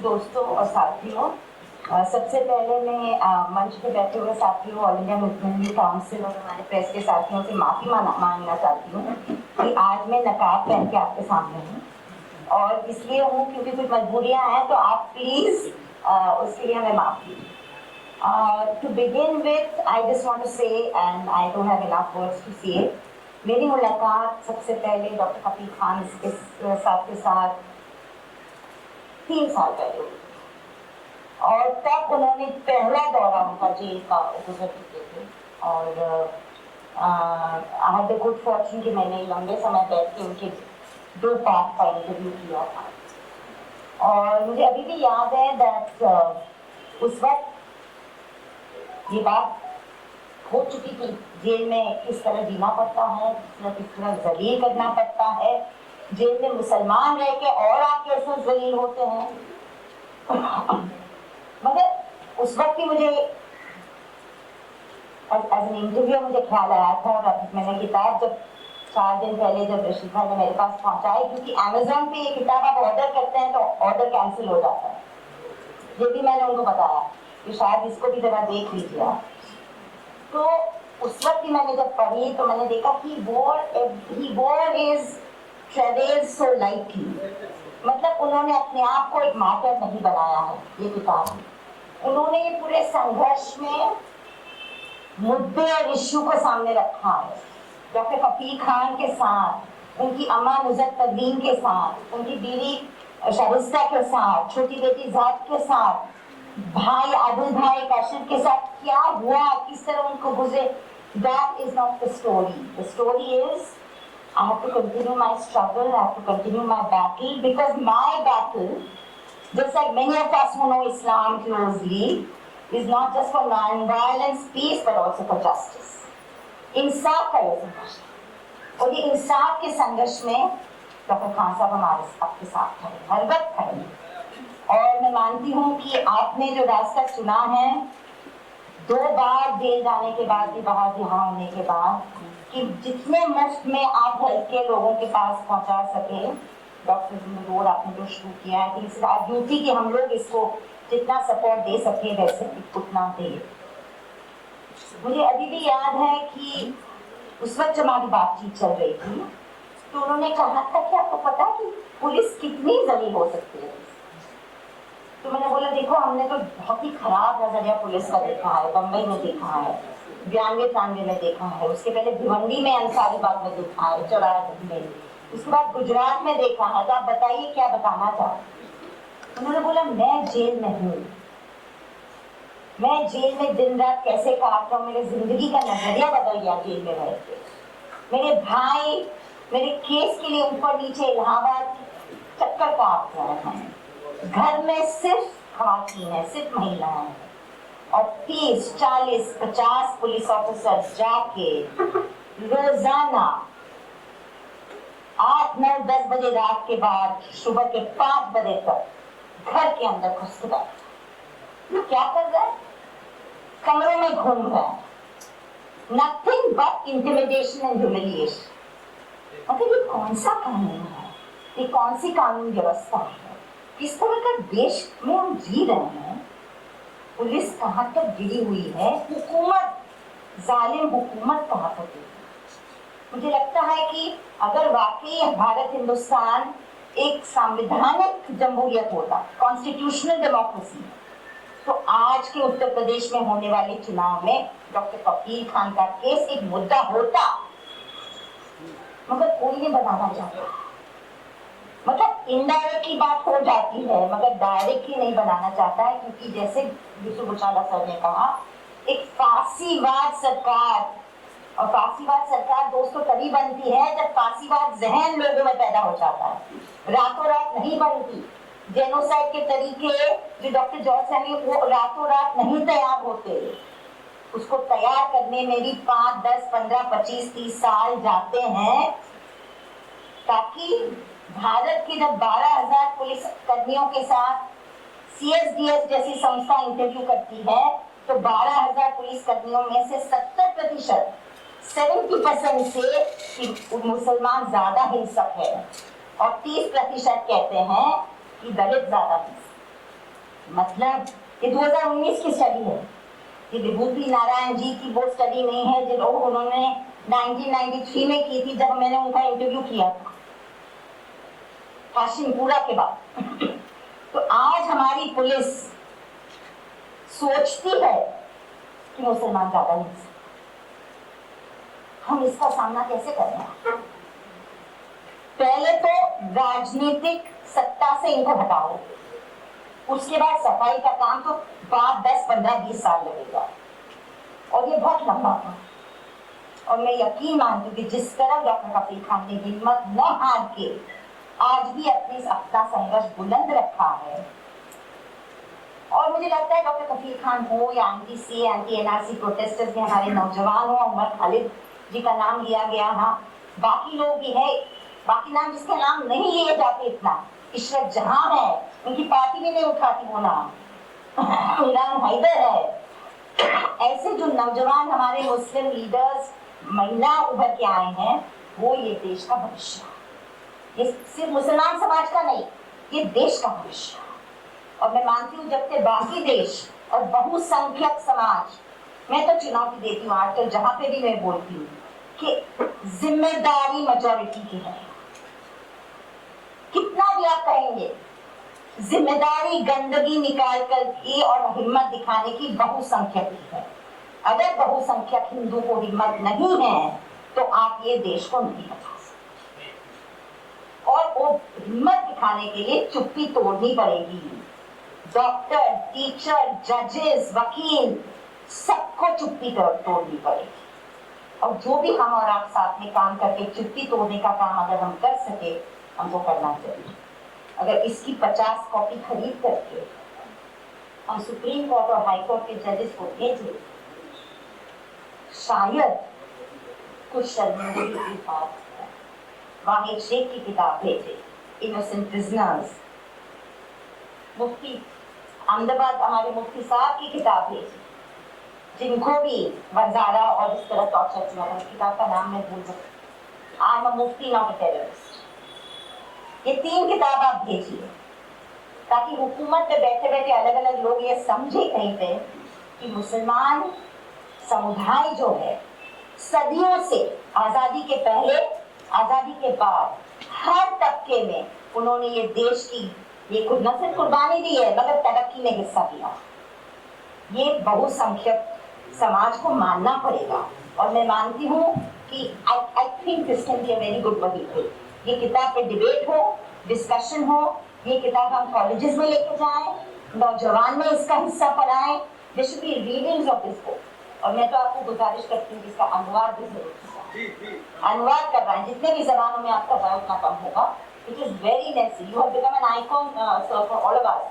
दोस्तों और साथियों, सबसे पहले मैं मंच पे बैठे हुए साथियों, ऑल इंडिया मुस्लिम काउंसिल और हमारे प्रेस के साथियों से माफ़ी मांगना चाहती हूँ कि आज मैं नकाब पहन के आपके सामने हूँ। और इसलिए हूँ क्योंकि कुछ मजबूरियाँ हैं, तो आप प्लीज़ उसके लिए हमें माफ़ी। To begin with, I just want to say, and I don't have enough words to say, मेरी मुलाकात सबसे पहले डॉक्टर हफीज खान के साथ 3 साल पहले हुई और तब उन्होंने पहला दौरा उनका जेल का गुजर चुके थे। और I had the good Fortune कि मैंने लंबे समय बैठ के उनके 2 पार्ट का इंटरव्यू किया था। और मुझे अभी भी याद है दैट उस वक्त ये बात हो चुकी थी, जेल में किस तरह जीना पड़ता है, किस तरह जलील करना पड़ता है, जेल में मुसलमान रह के और आप कैसे जलील होते हैं। मगर उस वक्त ही मुझे एज एन इंटरव्यू मुझे ख्याल आया था, और मैंने किताब जब 4 दिन पहले जब रशीद भाई ने मेरे पास पहुंचाई, क्योंकि अमेज़न पे ये किताब आप ऑर्डर करते हैं तो ऑर्डर कैंसिल हो जाता है, ये भी मैंने उनको बताया कि शायद इसको भी जरा देख लीजिए आप। तो उस वक्त ही मैंने जब पढ़ी तो मैंने देखा कि he wore his travails so lightly, मतलब उन्होंने अपने आप को एक मार्टर नहीं बनाया है। ये किताब उन्होंने ये पूरे संघर्ष में मुद्दे और इश्यू को सामने रखा है। डॉक्टर हफीज खान के साथ, उनकी अम्मा नुज़रत परवीन के साथ, उनकी बीवी शरिस्ता के साथ, छोटी बेटी ज़ात के साथ, भाई आदिल भाई काशिफ के साथ क्या हुआ, किस तरह उनको गुजरे। That is not the story. The story is I have to continue my struggle, I have to continue my battle, because my battle, just like many of us who know Islam closely, is not just for non-violence, peace, but also for justice. इंसाफ का ये संघर्ष, और ये इंसाफ के संघर्ष में doctor Khan साहब हमारे आपके साथ खड़े, हर वक्त खड़े। और मैं मानती हूँ कि आपने जो रास्ता चुना है, 2 बार जेल जाने के बाद भी, बाहर रिहा होने के बाद, कि जितने मुफ्त में आप हेल्थ के लोगों के पास पहुंचा सके, डॉक्टर रोड आपने जो शुरू किया है कि इसका ड्यूटी कि हम लोग इसको जितना सपोर्ट दे सके वैसे उतना दे। मुझे अभी भी याद है कि उस वक्त जब हमारी बातचीत चल रही थी तो उन्होंने कहा था कि आपको पता कि पुलिस कितनी जलील हो सकती है। तो मैंने बोला देखो, हमने तो बहुत ही खराब नजरिया पुलिस का देखा है, बम्बई में देखा है, 92-93 में देखा है, उसके पहले भिवंडी में, अंसारी बाग में देखा है, 84 में, उसके बाद गुजरात में देखा है। तो आप बताइए क्या बताना चाहते। उन्होंने बोला मैं जेल में हूँ, मैं जेल में दिन रात कैसे काटता हूँ, मेरी जिंदगी का नजरिया बदल गया जेल में रह के। मेरे भाई मेरे केस के लिए ऊपर नीचे इलाहाबाद चक्कर काट रहे हैं, घर में सिर्फ खातून है, सिर्फ महिलाएं हैं, और 30, 40, 50 पुलिस ऑफिसर जाके रोजाना 8, 9, 10 बजे रात के बाद सुबह के 5 बजे तक घर के अंदर घुस के बैठे क्या कर रहे हैं, कमरों में घूम रहे हैं, nothing but intimidation and humiliation. मतलब ये कौन सा कानून है, ये कौन सी कानून व्यवस्था है, किस तरह का देश में हम जी रहे हैं। पुलिस कहाँ तक गिरी हुई है, हुकूमत, जालिम हुकूमत कहाँ तक गिरी। मुझे लगता है कि अगर वाकई भारत हिंदुस्तान एक संवैधानिक जमहूरियत होता, कॉन्स्टिट्यूशनल डेमोक्रेसी, तो आज के उत्तर प्रदेश में होने वाले चुनाव में डॉक्टर हफीज खान का केस एक मुद्दा होता, मगर कोई नहीं बनाना चाहता। मतलब इनडायरेक्टली बात हो जाती है, मगर डायरेक्टली नहीं बनाना चाहता है, क्योंकि जैसे यूसुफ उचाला सर ने कहा, एक फांसीवाद सरकार, और फांसीवाद सरकार दोस्तों तभी बनती है जब फांसीवाद जहन लोगों में पैदा हो जाता है, रातों रात नहीं बनती। जेनोसाइड के तरीके जो डॉक्टर जॉर्ज सैनी, वो रातों रात नहीं तैयार होते, उसको तैयार करने में भी 5, 10, 15, 25, 30 साल जाते हैं। ताकि भारत की जब 12,000 पुलिस कर्मियों के साथ CSDS जैसी संस्था इंटरव्यू करती है, तो 12,000 पुलिस कर्मियों में से 70%, 70% से मुसलमान ज्यादा हिंसक है, और 30% कहते हैं कि दलित ज्यादा हिंसक। मतलब ये 2019 की स्टडी है, ये विभूति नारायण जी की वो स्टडी नहीं है जो उन्होंने 1993 में की थी, जब मैंने उनका इंटरव्यू किया था हाशिमपुरा के बाद। तो आज हमारी पुलिस सोचती है कि मुसलमान ज्यादा नहीं सकते, हम इसका सामना कैसे करें? पहले तो राजनीतिक सत्ता से इनको हटाओ, उसके बाद सफाई का काम तो 5, 10, 15, 20 साल लगेगा और ये बहुत लंबा था। और मैं यकीन मानती हूँ कि जिस तरह डॉक्टर कफील खान ने हिम्मत न हार के आज भी अपना संघर्ष बुलंद रखा है, और मुझे लगता है डॉक्टर कफील खान हो या एंटी एनआरसी प्रोटेस्टर्स में हमारे नौजवान हो, उमर खालिद जी का नाम लिया गया, हाँ बाकी लोग भी है, बाकी नाम जिसके नाम नहीं लिए जाते इतना, इशरत जहां है, उनकी पार्टी भी नहीं उठाती वो नाम, इमरान हैदर है, ऐसे जो नौजवान हमारे मुस्लिम लीडर्स महिला उभर के आए हैं, वो ये देश का भविष्य है। ये सिर्फ मुसलमान समाज का नहीं, ये देश का भविष्य है। और मैं मानती हूँ जब से बाकी देश और बहुसंख्यक समाज, मैं तो चुनौती देती हूँ आजकल जहां पे भी मैं बोलती हूँ कि जिम्मेदारी मेजॉरिटी की है, कितना भी आप कहेंगे, जिम्मेदारी गंदगी निकाल कर की और हिम्मत दिखाने की बहुसंख्यक की है। अगर बहुसंख्यक हिंदू को हिम्मत नहीं है तो आप ये देश को नहीं बचा सकते, और वो हिम्मत दिखाने के लिए चुप्पी तोड़नी पड़ेगी। डॉक्टर, टीचर, जजेस, वकील, सबको चुप्पी तोड़नी पड़ेगी, और जो भी हम और आप साथ में काम करके चुप्पी तोड़ने का काम अगर हम कर सके, हमको करना चाहिए। अगर इसकी 50 कॉपी खरीद करके हम सुप्रीम कोर्ट और हाई कोर्ट के जजेस को भेजे, शायद कुछ शर्मिंदगी की बात है। वाहिद शेख की किताब भेजे, इनोसेंट प्रिजनर्स, मुफ्ती अहमदाबाद हमारे मुफ्ती साहब की किताब भेजी, जिनको भी वजारा और इस तरह टॉर्चर किया था, किताब का नाम मैं भूल सकती, I am a Mufti not a terrorist. ये 3 किताब आप भेजिए ताकि हुकूमत में बैठे बैठे अलग अलग लोग ये समझे कहीं पे कि मुसलमान समुदाय जो है सदियों से, आजादी के पहले, आजादी के बाद, हर तबके में उन्होंने ये देश की ये न सिर्फ कुर्बानी दी है मगर तरक्की में हिस्सा दिया। ये बहुसंख्यक समाज को मानना पड़ेगा, और मैं मानती हूँ कि I think this can be a very good vehicle. ये किताब पे डिबेट हो, डिस्कशन हो, ये किताब हम कॉलेजेस में लेके जाएं, नौजवान में इसका हिस्सा पढ़ाएं, there should be readings of this book. और मैं तो आपको गुजारिश करती हूँ कि इसका अनुवाद भी जरूर कीजिए। अनुवाद करवाएं, जितने भी जबानों में आपका बयान उतना कम होगा। It is very necessary. You have become an icon, sir, for all of us.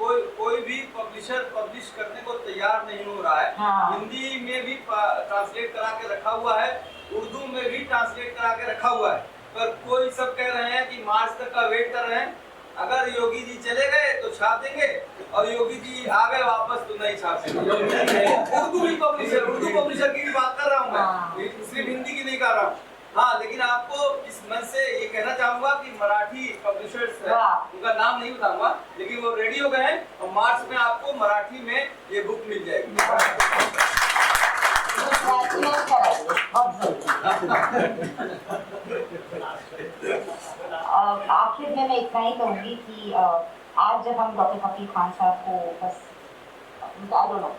कोई भी पब्लिशर पब्लिश करने को तैयार नहीं हो रहा है। हाँ। हिंदी में भी ट्रांसलेट करा के रखा हुआ है, उर्दू में भी ट्रांसलेट करा के रखा हुआ है, पर कोई सब कह रहे हैं कि मार्च तक का वेट कर रहे हैं। अगर योगी जी चले गए तो छाप देंगे, और योगी जी आ गए वापस तो नहीं छाप देंगे। उर्दू पब्लिशर की भी बात कर रहा हूँ मैं, सिर्फ हिंदी की नहीं कर रहा हूँ। हाँ, लेकिन आपको इस मन से ये कहना चाहूंगा कि मराठी पब्लिशर्स है, उनका नाम नहीं बताऊंगा, लेकिन वो रेडी हो गए हैं, और मार्च में आपको मराठी में ये बुक मिल जाएगी। आखिर में मैं इतना ही कहूँगी कि आज जब हम डॉक्टर कफील खान साहब को बस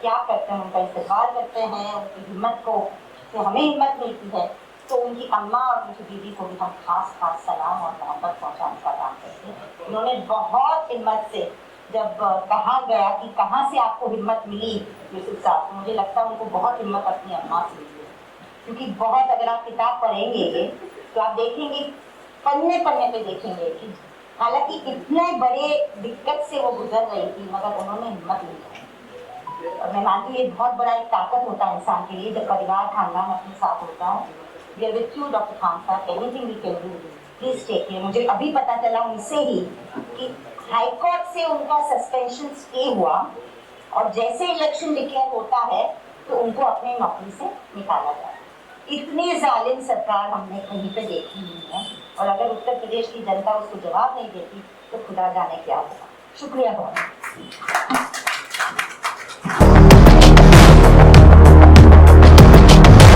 क्या करते हैं, उनका इस्तेमाल करते हैं, उनकी हिम्मत को, तो हमें हिम्मत मिलती है, तो उनकी अम्मा और उनकी बीवी को भी हम खास सलाम और मोहब्बत पहुँचाने का काम करते हैं। उन्होंने बहुत हिम्मत से, जब कहा गया कि कहाँ से आपको हिम्मत मिली यूसुफ साहब, तो मुझे लगता है उनको बहुत हिम्मत अपनी अम्मा से मिली, क्योंकि बहुत, अगर आप किताब पढ़ेंगे ये तो आप देखेंगे, पन्ने पन्ने पे देखेंगे कि हालांकि इतने बड़े दिक्कत से वो गुजर रही थी मगर उन्होंने हिम्मत नहीं की। और मैं मानती हूँ ये बहुत बड़ा एक ताकत होता है इंसान के लिए, जब परिवार खानदान अपने साथ होता है। We are with you, doctor Khan साहब, anything we can do, please take care। मुझे अभी पता चला उनसे ही कि हाई कोर्ट से उनका सस्पेंशन स्टे हुआ, और जैसे इलेक्शन डिक्लेयर होता है तो उनको अपने नौकरी से निकाला जाए। इतनी जालिम सरकार हमने कहीं पे देखी नहीं है, और अगर उत्तर प्रदेश की जनता उसको जवाब नहीं देती तो खुदा जाने क्या होगा। शुक्रिया बहुत।